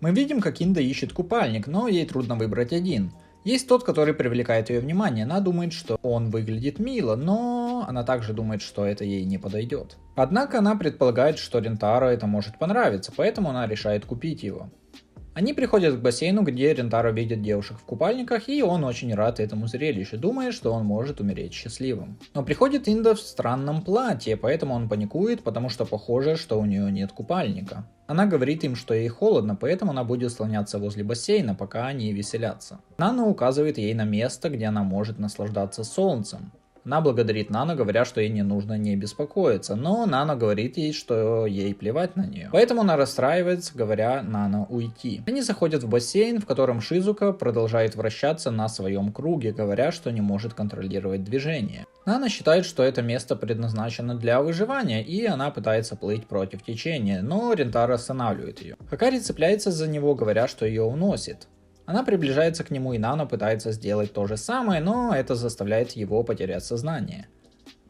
Мы видим, как Инда ищет купальник, но ей трудно выбрать один. Есть тот, который привлекает ее внимание. Она думает, что он выглядит мило, но она также думает, что это ей не подойдет. Однако она предполагает, что Рентаро это может понравиться, поэтому она решает купить его. Они приходят к бассейну, где Рентаро видит девушек в купальниках, и он очень рад этому зрелищу, думая, что он может умереть счастливым. Но приходит Инда в странном платье, поэтому он паникует, потому что похоже, что у нее нет купальника. Она говорит им, что ей холодно, поэтому она будет слоняться возле бассейна, пока они веселятся. Нана указывает ей на место, где она может наслаждаться солнцем. Она благодарит Нану, говоря, что ей не нужно не беспокоиться, но Нана говорит ей, что ей плевать на нее. Поэтому она расстраивается, говоря Нана уйти. Они заходят в бассейн, в котором Шизука продолжает вращаться на своем круге, говоря, что не может контролировать движение. Нана считает, что это место предназначено для выживания, и она пытается плыть против течения, но Рентаро останавливает ее. Хакари цепляется за него, говоря, что ее уносит. Она приближается к нему, и Нана пытается сделать то же самое, но это заставляет его потерять сознание.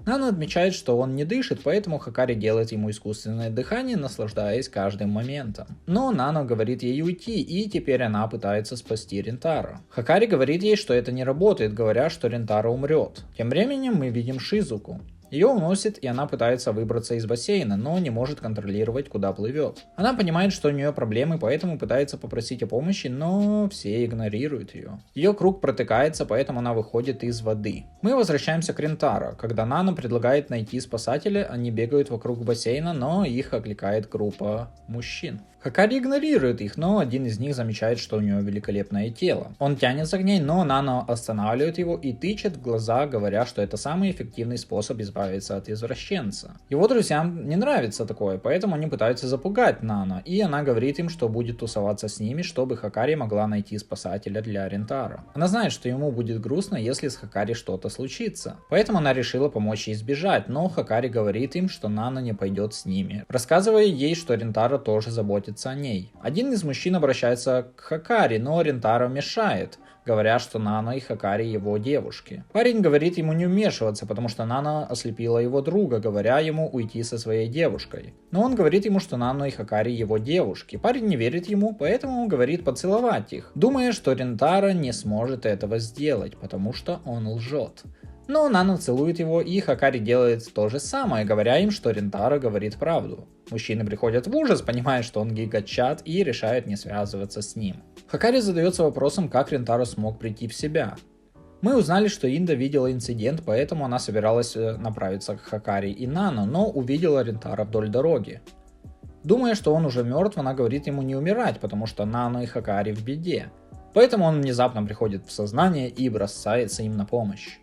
Нана отмечает, что он не дышит, поэтому Хакари делает ему искусственное дыхание, наслаждаясь каждым моментом. Но Нана говорит ей уйти, и теперь она пытается спасти Рентаро. Хакари говорит ей, что это не работает, говоря, что Рентаро умрет. Тем временем мы видим Шизуку. Ее уносит, и она пытается выбраться из бассейна, но не может контролировать, куда плывет. Она понимает, что у нее проблемы, поэтому пытается попросить о помощи, но все игнорируют ее. Ее круг протыкается, поэтому она выходит из воды. Мы возвращаемся к Рентаро. Когда Нана предлагает найти спасателя, они бегают вокруг бассейна, но их окликает группа мужчин. Хакари игнорирует их, но один из них замечает, что у нее великолепное тело. Он тянется к ней, но Нана останавливает его и тычет в глаза, говоря, что это самый эффективный способ избавиться от извращенца. Его друзьям не нравится такое, поэтому они пытаются запугать Нану, и она говорит им, что будет тусоваться с ними, чтобы Хакари могла найти спасателя для Рентаро. Она знает, что ему будет грустно, если с Хакари что-то случится. Поэтому она решила помочь ей сбежать, но Хакари говорит им, что Нана не пойдет с ними, рассказывая ей, что Рентаро тоже заботится о ней. Один из мужчин обращается к Хакари, но Рентаро мешает, говоря, что Нана и Хакари его девушки. Парень говорит ему не вмешиваться, потому что Нана ослепила его друга, говоря ему уйти со своей девушкой. Но он говорит ему, что Нана и Хакари его девушки. Парень не верит ему, поэтому он говорит поцеловать их, думая, что Рентаро не сможет этого сделать, потому что он лжет. Но Нана целует его, и Хакари делает то же самое, говоря им, что Рентаро говорит правду. Мужчины приходят в ужас, понимая, что он гигачат, и решают не связываться с ним. Хакари задается вопросом, как Рентаро смог прийти в себя. Мы узнали, что Инда видела инцидент, поэтому она собиралась направиться к Хакари и Нану, но увидела Рентаро вдоль дороги. Думая, что он уже мертв, она говорит ему не умирать, потому что Нану и Хакари в беде. Поэтому он внезапно приходит в сознание и бросается им на помощь.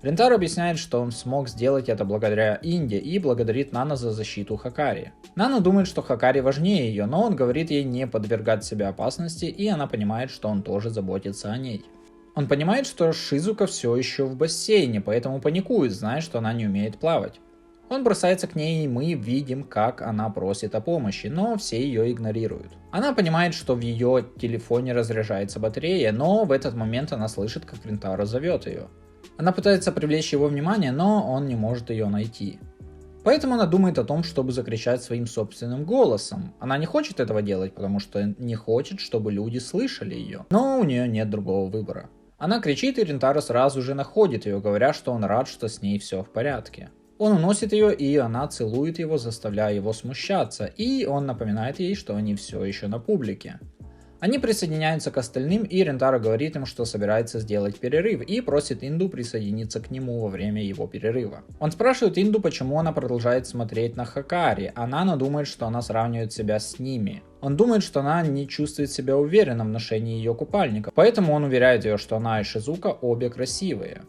Рентаро объясняет, что он смог сделать это благодаря Инде и благодарит Нана за защиту Хакари. Нана думает, что Хакари важнее ее, но он говорит ей не подвергать себя опасности, и она понимает, что он тоже заботится о ней. Он понимает, что Шизука все еще в бассейне, поэтому паникует, зная, что она не умеет плавать. Он бросается к ней, и мы видим, как она просит о помощи, но все ее игнорируют. Она понимает, что в ее телефоне разряжается батарея, но в этот момент она слышит, как Рентаро зовет ее. Она пытается привлечь его внимание, но он не может ее найти. Поэтому она думает о том, чтобы закричать своим собственным голосом. Она не хочет этого делать, потому что не хочет, чтобы люди слышали ее. Но у нее нет другого выбора. Она кричит, и Рентаро сразу же находит ее, говоря, что он рад, что с ней все в порядке. Он уносит ее, и она целует его, заставляя его смущаться, и он напоминает ей, что они все еще на публике. Они присоединяются к остальным, и Рентаро говорит им, что собирается сделать перерыв, и просит Инду присоединиться к нему во время его перерыва. Он спрашивает Инду, почему она продолжает смотреть на Хакари, а Нана думает, что она сравнивает себя с ними. Он думает, что она не чувствует себя уверенно в ношении ее купальника, поэтому он уверяет ее, что она и Шизука обе красивые.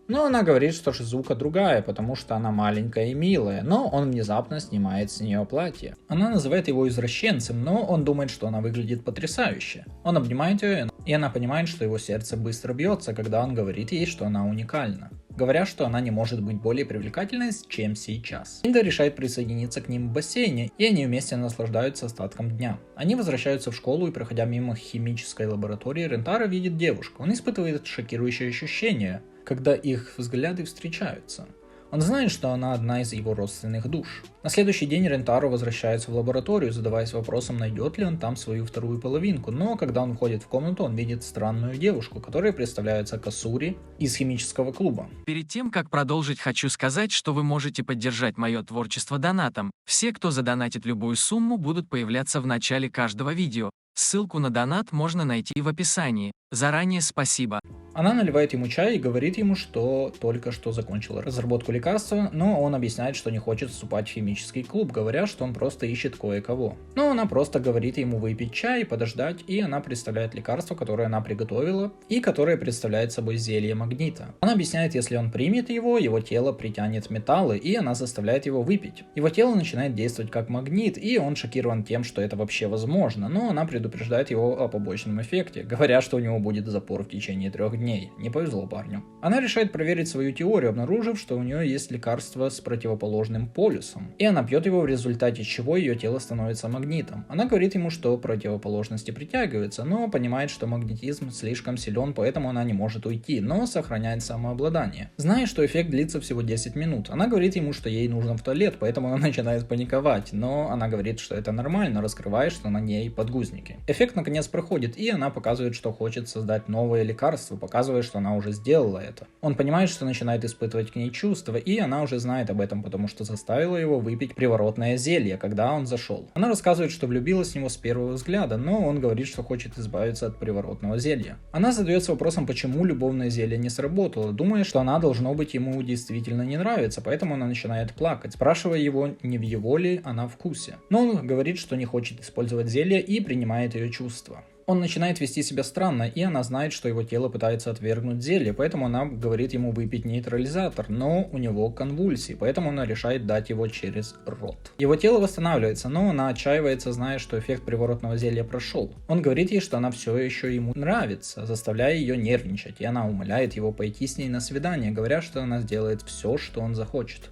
Но она говорит, что Шизука другая, потому что она маленькая и милая, но он внезапно снимает с нее платье. Она называет его извращенцем, но он думает, что она выглядит потрясающе. Он обнимает ее, и она понимает, что его сердце быстро бьется, когда он говорит ей, что она уникальна, говоря, что она не может быть более привлекательной, чем сейчас. Инда решает присоединиться к ним в бассейне, и они вместе наслаждаются остатком дня. Они возвращаются в школу, и проходя мимо химической лаборатории, Рентаро видит девушку. Он испытывает шокирующее ощущение, когда их взгляды встречаются. Он знает, что она одна из его родственных душ. На следующий день Рентаро возвращается в лабораторию, задаваясь вопросом, найдет ли он там свою вторую половинку, но когда он входит в комнату, он видит странную девушку, которая представляется Касури из химического клуба. Перед тем, как продолжить, хочу сказать, что вы можете поддержать мое творчество донатом. Все, кто задонатит любую сумму, будут появляться в начале каждого видео. Ссылку на донат можно найти в описании. Заранее спасибо. Она наливает ему чай и говорит ему, что только что закончила разработку лекарства, но он объясняет, что не хочет вступать в химический клуб, говоря, что он просто ищет кое-кого. Но она просто говорит ему выпить чай, подождать, и она представляет лекарство, которое она приготовила, и которое представляет собой зелье магнита. Она объясняет, если он примет его тело притянет металлы, и она заставляет его выпить. Его тело начинает действовать как магнит, и он шокирован тем, что это вообще возможно, но она предупреждает его о побочном эффекте, говоря, что у него будет запор в течение 3 дней. Не повезло парню. Она решает проверить свою теорию, обнаружив, что у нее есть лекарство с противоположным полюсом. И она пьет его, в результате чего ее тело становится магнитом. Она говорит ему, что противоположности притягиваются, но понимает, что магнетизм слишком силен, поэтому она не может уйти, но сохраняет самообладание. Зная, что эффект длится всего 10 минут, она говорит ему, что ей нужно в туалет, поэтому она начинает паниковать, но она говорит, что это нормально, раскрывая, что на ней подгузники. Эффект наконец проходит, и она показывает, что хочет создать новое лекарство, показывая, что она уже сделала это. Он понимает, что начинает испытывать к ней чувства, и она уже знает об этом, потому что заставила его выпить приворотное зелье, когда он зашел. Она рассказывает, что влюбилась в него с первого взгляда, но он говорит, что хочет избавиться от приворотного зелья. Она задается вопросом, почему любовное зелье не сработало, думая, что она, должно быть, ему действительно не нравится, поэтому она начинает плакать, спрашивая его, не в его ли она вкусе. Но он говорит, что не хочет использовать зелье и принимает ее чувства. Он начинает вести себя странно, и она знает, что его тело пытается отвергнуть зелье, поэтому она говорит ему выпить нейтрализатор, но у него конвульсии, поэтому она решает дать его через рот. Его тело восстанавливается, но она отчаивается, зная, что эффект приворотного зелья прошел. Он говорит ей, что она все еще ему нравится, заставляя ее нервничать, и она умоляет его пойти с ней на свидание, говоря, что она сделает все, что он захочет.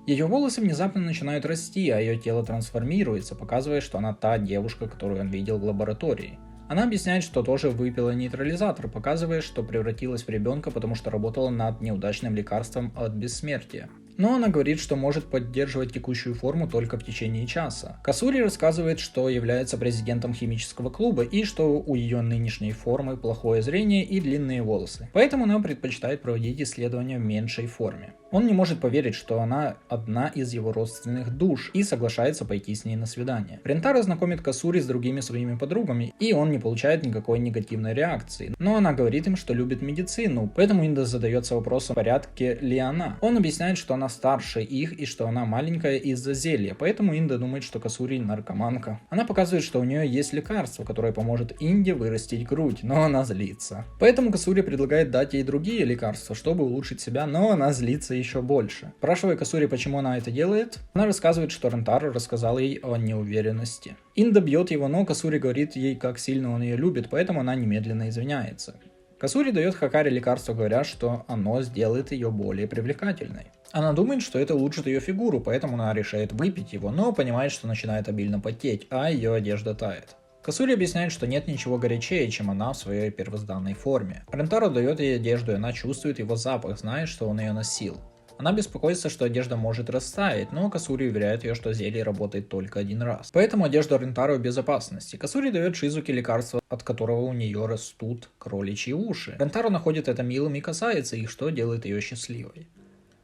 Ее волосы внезапно начинают расти, а ее тело трансформируется, показывая, что она та девушка, которую он видел в лаборатории. Она объясняет, что тоже выпила нейтрализатор, показывая, что превратилась в ребенка, потому что работала над неудачным лекарством от бессмертия. Но она говорит, что может поддерживать текущую форму только в течение часа. Касури рассказывает, что является президентом химического клуба и что у ее нынешней формы плохое зрение и длинные волосы. Поэтому она предпочитает проводить исследования в меньшей форме. Он не может поверить, что она одна из его родственных душ и соглашается пойти с ней на свидание. Рентаро знакомит Касури с другими своими подругами, и он не получает никакой негативной реакции. Но она говорит им, что любит медицину, поэтому Инда задается вопросом, в порядке ли она. Он объясняет, что она старше их и что она маленькая из-за зелья, поэтому Инда думает, что Касури наркоманка. Она показывает, что у нее есть лекарство, которое поможет Инде вырастить грудь, но она злится. Поэтому Касури предлагает дать ей другие лекарства, чтобы улучшить себя, но она злится еще больше. Спрашивая Касури, почему она это делает, она рассказывает, что Рентаро рассказал ей о неуверенности. Инда бьет его, но Касури говорит ей, как сильно он ее любит, поэтому она немедленно извиняется. Касури дает Хакаре лекарство, говоря, что оно сделает ее более привлекательной. Она думает, что это улучшит ее фигуру, поэтому она решает выпить его, но понимает, что начинает обильно потеть, а ее одежда тает. Касури объясняет, что нет ничего горячее, чем она в своей первозданной форме. Рентаро дает ей одежду, и она чувствует его запах, зная, что он ее носил. Она беспокоится, что одежда может растаять, но Касури уверяет ее, что зелье работает только один раз. Поэтому одежда Рентаро в безопасности. Касури дает Шизуке лекарство, от которого у нее растут кроличьи уши. Рентаро находит это милым и касается их, что делает ее счастливой.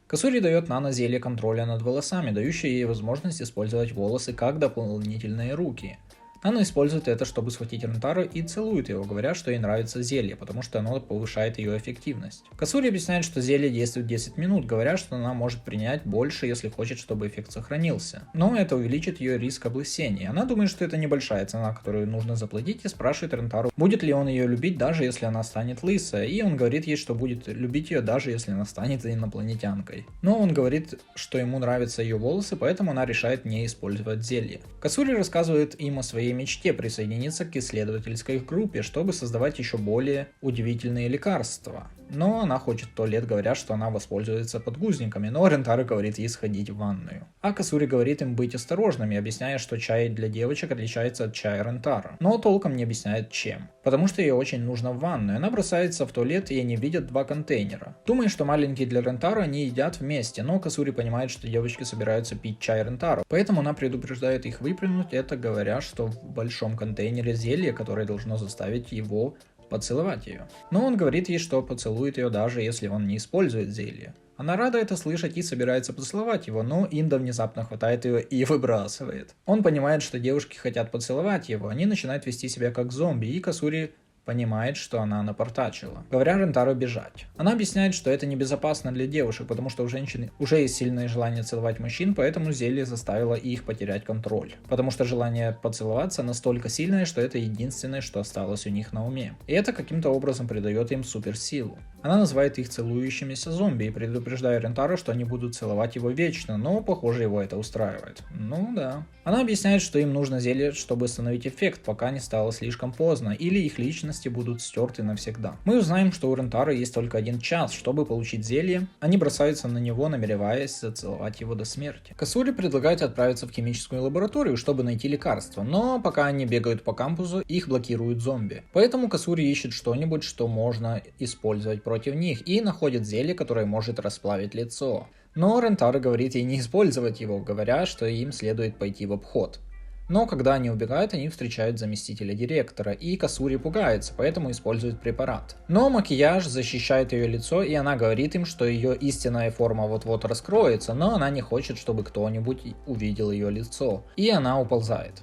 Касури дает Нана зелье контроля над волосами, дающее ей возможность использовать волосы как дополнительные руки. Нана использует это, чтобы схватить Рентаро и целует его, говоря, что ей нравится зелье, потому что оно повышает ее эффективность. Касури объясняет, что зелье действует 10 минут, говоря, что она может принять больше, если хочет, чтобы эффект сохранился. Но это увеличит ее риск облысения. Она думает, что это небольшая цена, которую нужно заплатить, и спрашивает Рентаро, будет ли он ее любить, даже если она станет лысая, и он говорит ей, что будет любить ее, даже если она станет инопланетянкой. Но он говорит, что ему нравятся ее волосы, поэтому она решает не использовать зелье. Касури рассказывает им о своей мечте присоединиться к исследовательской группе, чтобы создавать еще более удивительные лекарства. но она хочет в туалет, говоря, что она воспользуется подгузниками, но Рентаро говорит ей сходить в ванную. А Касури говорит им быть осторожными, объясняя, что чай для девочек отличается от чая Рентаро, но толком не объясняет чем. Потому что ей очень нужно в ванную. Она бросается в туалет, и они видят 2 контейнера. Думая, что маленькие для Рентаро, они едят вместе, но Касури понимает, что девочки собираются пить чай Рентаро, поэтому она предупреждает их выплюнуть это, говоря, что в большом контейнере зелье, которое должно заставить его поцеловать ее. Но он говорит ей, что поцелует ее даже если он не использует зелье. Она рада это слышать и собирается поцеловать его, но Инда внезапно хватает ее и выбрасывает. Он понимает, что девушки хотят поцеловать его, они начинают вести себя как зомби, и Касури понимает, что она напортачила, говоря Рентаро бежать. Она объясняет, что это небезопасно для девушек, потому что у женщин уже есть сильное желание целовать мужчин, поэтому зелье заставило их потерять контроль. Потому что желание поцеловаться настолько сильное, что это единственное, что осталось у них на уме. И это каким-то образом придает им суперсилу. Она называет их целующимися зомби и предупреждает Рентаро, что они будут целовать его вечно, но, похоже, его это устраивает. Ну да. Она объясняет, что им нужно зелье, чтобы остановить эффект, пока не стало слишком поздно, или их личности будут стерты навсегда. Мы узнаем, что у Рентаро есть только 1 час, чтобы получить зелье. Они бросаются на него, намереваясь зацеловать его до смерти. Касури предлагает отправиться в химическую лабораторию, чтобы найти лекарство, но пока они бегают по кампусу, их блокируют зомби. Поэтому Касури ищет что-нибудь, что можно использовать против них, и находит зелье, которое может расплавить лицо. Но Рентаро говорит ей не использовать его, говоря, что им следует пойти в обход. Но когда они убегают, они встречают заместителя директора, и Касури пугается, поэтому использует препарат. Но макияж защищает ее лицо, и она говорит им, что ее истинная форма вот-вот раскроется, но она не хочет, чтобы кто-нибудь увидел ее лицо, и она уползает.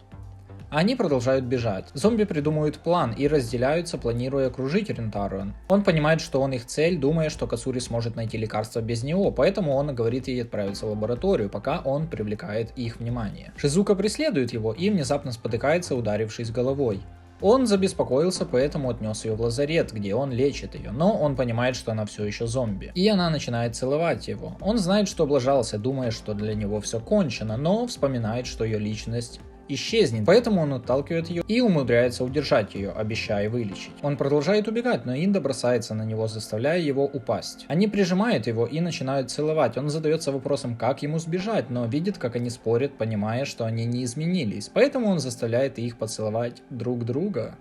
Они продолжают бежать. Зомби придумывают план и разделяются, планируя окружить Рентаро. Он понимает, что он их цель, думая, что Касури сможет найти лекарство без него, поэтому он говорит ей отправиться в лабораторию, пока он привлекает их внимание. Шизука преследует его и внезапно спотыкается, ударившись головой. Он забеспокоился, поэтому отнес ее в лазарет, где он лечит ее, но он понимает, что она все еще зомби. И она начинает целовать его. Он знает, что облажался, думая, что для него все кончено, но вспоминает, что ее личность исчезнет, поэтому он отталкивает ее и умудряется удержать ее, обещая вылечить. Он продолжает убегать, но Инда бросается на него, заставляя его упасть. Они прижимают его и начинают целовать. Он задается вопросом, как ему сбежать, но видит, как они спорят, понимая, что они не изменились, поэтому он заставляет их поцеловать друг друга.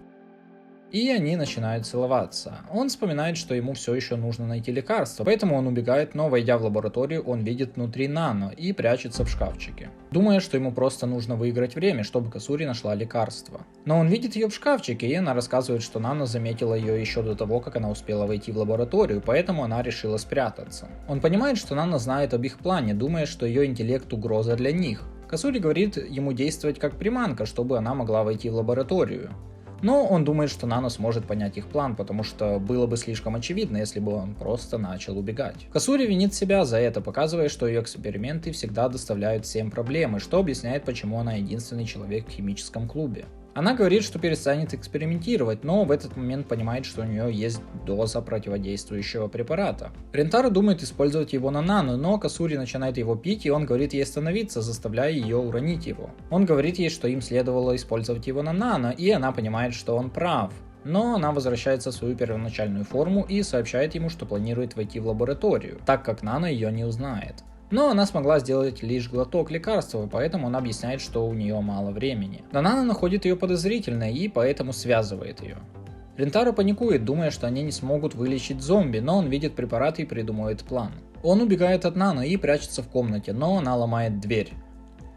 И они начинают целоваться. Он вспоминает, что ему все еще нужно найти лекарство, поэтому он убегает, но войдя в лабораторию, он видит внутри Нано и прячется в шкафчике, думая, что ему просто нужно выиграть время, чтобы Касури нашла лекарство. Но он видит ее в шкафчике, и она рассказывает, что Нано заметила ее еще до того, как она успела войти в лабораторию, поэтому она решила спрятаться. Он понимает, что Нано знает об их плане, думая, что ее интеллект угроза для них. Касури говорит ему действовать как приманка, чтобы она могла войти в лабораторию. Но он думает, что Нано сможет понять их план, потому что было бы слишком очевидно, если бы он просто начал убегать. Касури винит себя за это, показывая, что ее эксперименты всегда доставляют всем проблемы, что объясняет, почему она единственный человек в химическом клубе. Она говорит, что перестанет экспериментировать, но в этот момент понимает, что у нее есть доза противодействующего препарата. Рентаро думает использовать его на Нано, но Касури начинает его пить, и он говорит ей остановиться, заставляя ее уронить его. Он говорит ей, что им следовало использовать его на Нано, и она понимает, что он прав. Но она возвращается в свою первоначальную форму и сообщает ему, что планирует войти в лабораторию, так как Нано ее не узнает. Но она смогла сделать лишь глоток лекарства, поэтому она объясняет, что у нее мало времени. Но Нано находит ее подозрительной и поэтому связывает ее. Рентаро паникует, думая, что они не смогут вылечить зомби, но он видит препарат и придумывает план. Он убегает от Нано и прячется в комнате, но она ломает дверь.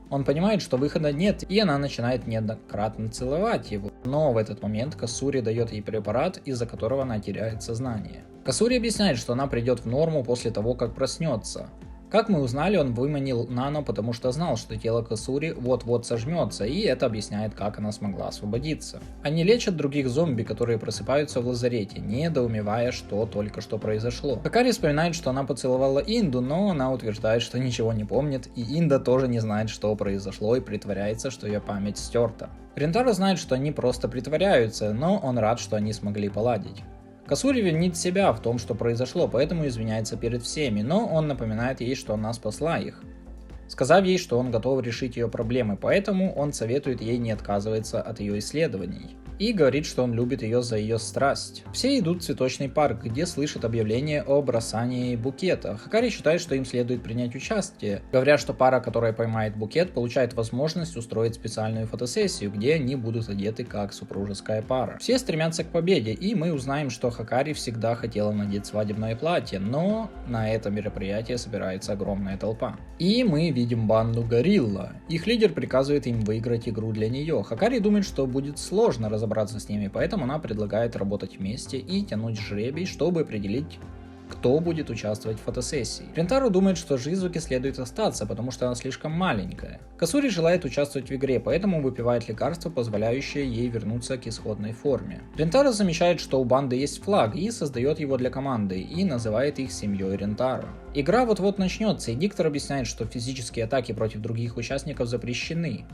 Он понимает, что выхода нет, и она начинает неоднократно целовать его. Но в этот момент Касури дает ей препарат, из-за которого она теряет сознание. Касури объясняет, что она придет в норму после того, как проснется. Как мы узнали, он выманил Нано, потому что знал, что тело Касури вот-вот сожмется, и это объясняет, как она смогла освободиться. Они лечат других зомби, которые просыпаются в лазарете, недоумевая, что только что произошло. Хакари вспоминает, что она поцеловала Инду, но она утверждает, что ничего не помнит, и Инда тоже не знает, что произошло, и притворяется, что ее память стерта. Рентаро знает, что они просто притворяются, но он рад, что они смогли поладить. Касури винит себя в том, что произошло, поэтому извиняется перед всеми, но он напоминает ей, что она спасла их. сказав ей, что он готов решить ее проблемы, поэтому он советует ей не отказываться от ее исследований. И говорит, что он любит ее за ее страсть. Все идут в цветочный парк, где слышат объявление о бросании букета. Хакари считает, что им следует принять участие, говоря, что пара, которая поймает букет, получает возможность устроить специальную фотосессию, где они будут одеты как супружеская пара. Все стремятся к победе, и мы узнаем, что Хакари всегда хотела надеть свадебное платье, но на это мероприятие собирается огромная толпа. И мы видим банду Горилла. Их лидер приказывает им выиграть игру для нее. Хакари думает, что будет сложно разобраться с ними, поэтому она предлагает работать вместе и тянуть жребий, чтобы определить, кто будет участвовать в фотосессии. Рентару думает, что Жизуке следует остаться, потому что она слишком маленькая. Касури желает участвовать в игре, поэтому выпивает лекарство, позволяющее ей вернуться к исходной форме. Рентару замечает, что у банды есть флаг, и создает его для команды, и называет их семьей Рентару. Игра вот-вот начнется, и диктор объясняет, что физические атаки против других участников запрещены.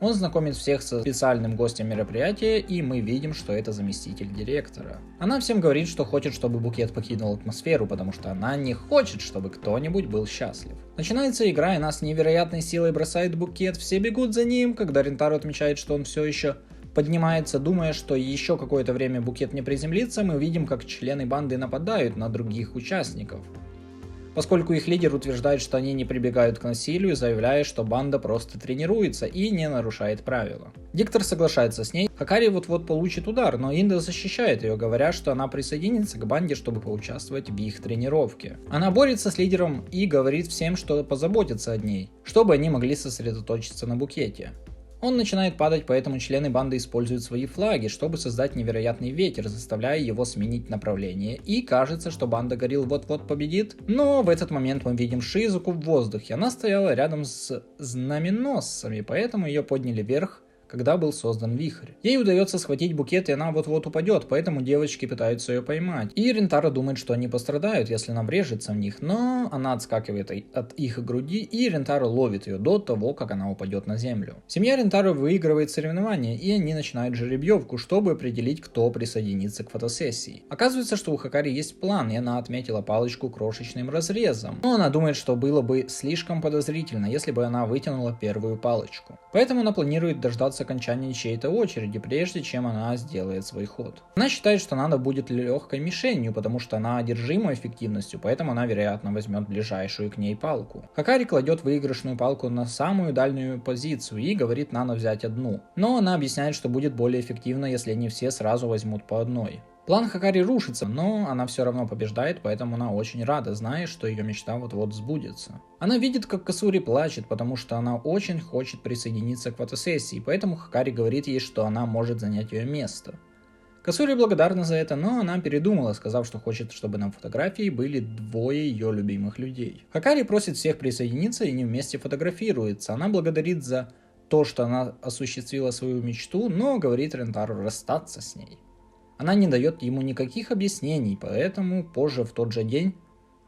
Он знакомит всех со специальным гостем мероприятия, и мы видим, что это заместитель директора. Она всем говорит, что хочет, чтобы букет покинул атмосферу, потому что она не хочет, чтобы кто-нибудь был счастлив. Начинается игра, и она с невероятной силой бросает букет, все бегут за ним, когда Рентару отмечает, что он все еще поднимается, думая, что еще какое-то время букет не приземлится, мы видим, как члены банды нападают на других участников. Поскольку их лидер утверждает, что они не прибегают к насилию, заявляя, что банда просто тренируется и не нарушает правила. Диктор соглашается с ней. Хакари вот-вот получит удар, но Инда защищает ее, говоря, что она присоединится к банде, чтобы поучаствовать в их тренировке. Она борется с лидером и говорит всем, что позаботится о ней, чтобы они могли сосредоточиться на букете. Он начинает падать, поэтому члены банды используют свои флаги, чтобы создать невероятный ветер, заставляя его сменить направление. И кажется, что банда Горилл вот-вот победит. Но в этот момент мы видим Шизуку в воздухе. Она стояла рядом с знаменосцами, поэтому ее подняли вверх, когда был создан вихрь. Ей удается схватить букет, и она вот-вот упадет, поэтому девочки пытаются ее поймать. И Рентаро думает, что они пострадают, если она врежется в них, но она отскакивает от их груди, и Рентаро ловит ее до того, как она упадет на землю. Семья Рентаро выигрывает соревнования, и они начинают жеребьевку, чтобы определить, кто присоединится к фотосессии. Оказывается, что у Хакари есть план, и она отметила палочку крошечным разрезом. Но она думает, что было бы слишком подозрительно, если бы она вытянула первую палочку. Поэтому она планирует дождаться окончания чьей-то очереди, прежде чем она сделает свой ход. Она считает, что надо будет легкой мишенью, потому что она одержима эффективностью, поэтому она, вероятно, возьмет ближайшую к ней палку. Хакари кладет выигрышную палку на самую дальнюю позицию и говорит Нано взять одну. Но она объясняет, что будет более эффективно, если они все сразу возьмут по одной. План Хакари рушится, но она все равно побеждает, поэтому она очень рада, зная, что ее мечта вот-вот сбудется. Она видит, как Касури плачет, потому что она очень хочет присоединиться к фотосессии, поэтому Хакари говорит ей, что она может занять ее место. Касури благодарна за это, но она передумала, сказав, что хочет, чтобы на фотографии были двое ее любимых людей. Хакари просит всех присоединиться, и они вместе фотографируются. Она благодарит за то, что она осуществила свою мечту, но говорит Рентару расстаться с ней. Она не дает ему никаких объяснений, поэтому позже в тот же день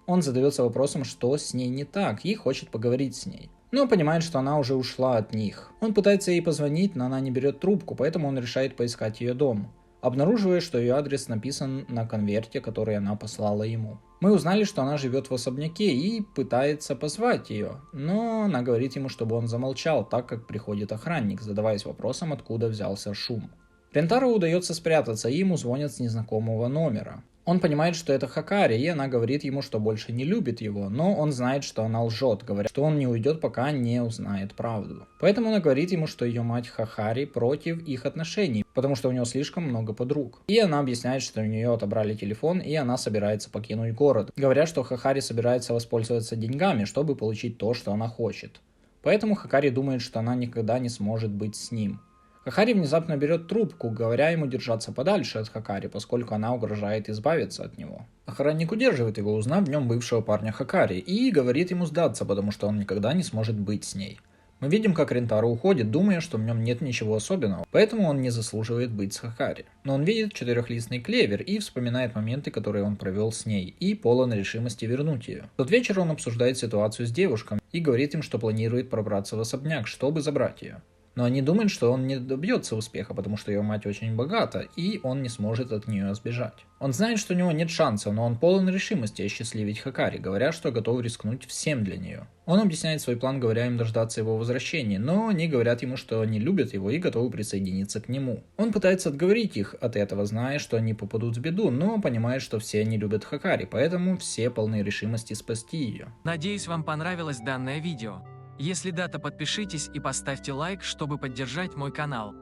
он задается вопросом, что с ней не так, и хочет поговорить с ней. Но понимает, что она уже ушла от них. Он пытается ей позвонить, но она не берет трубку, поэтому он решает поискать ее дом, обнаруживая, что ее адрес написан на конверте, который она послала ему. Мы узнали, что она живет в особняке и пытается позвать ее, но она говорит ему, чтобы он замолчал, так как приходит охранник, задаваясь вопросом, откуда взялся шум. Рентаро удается спрятаться, и ему звонят с незнакомого номера. Он понимает, что это Хакари, и она говорит ему, что больше не любит его, но он знает, что она лжет, говоря, что он не уйдет, пока не узнает правду. Поэтому она говорит ему, что ее мать Хакари против их отношений, потому что у него слишком много подруг. И она объясняет, что у нее отобрали телефон, и она собирается покинуть город, говоря, что Хакари собирается воспользоваться деньгами, чтобы получить то, что она хочет. Поэтому Хакари думает, что она никогда не сможет быть с ним. Хакари внезапно берет трубку, говоря ему держаться подальше от Хакари, поскольку она угрожает избавиться от него. Охранник удерживает его, узнав в нем бывшего парня Хакари, и говорит ему сдаться, потому что он никогда не сможет быть с ней. Мы видим, как Рентаро уходит, думая, что в нем нет ничего особенного, поэтому он не заслуживает быть с Хакари. Но он видит четырехлистный клевер и вспоминает моменты, которые он провел с ней, и полон решимости вернуть ее. В тот вечер он обсуждает ситуацию с девушками и говорит им, что планирует пробраться в особняк, чтобы забрать ее. Но они думают, что он не добьется успеха, потому что ее мать очень богата, и он не сможет от нее сбежать. Он знает, что у него нет шанса, но он полон решимости осчастливить Хакари, говоря, что готов рискнуть всем для нее. Он объясняет свой план, говоря им дождаться его возвращения, но они говорят ему, что они любят его и готовы присоединиться к нему. Он пытается отговорить их от этого, зная, что они попадут в беду, но понимает, что все они любят Хакари, поэтому все полны решимости спасти ее. Надеюсь, вам понравилось данное видео. Если да, то подпишитесь и поставьте лайк, чтобы поддержать мой канал.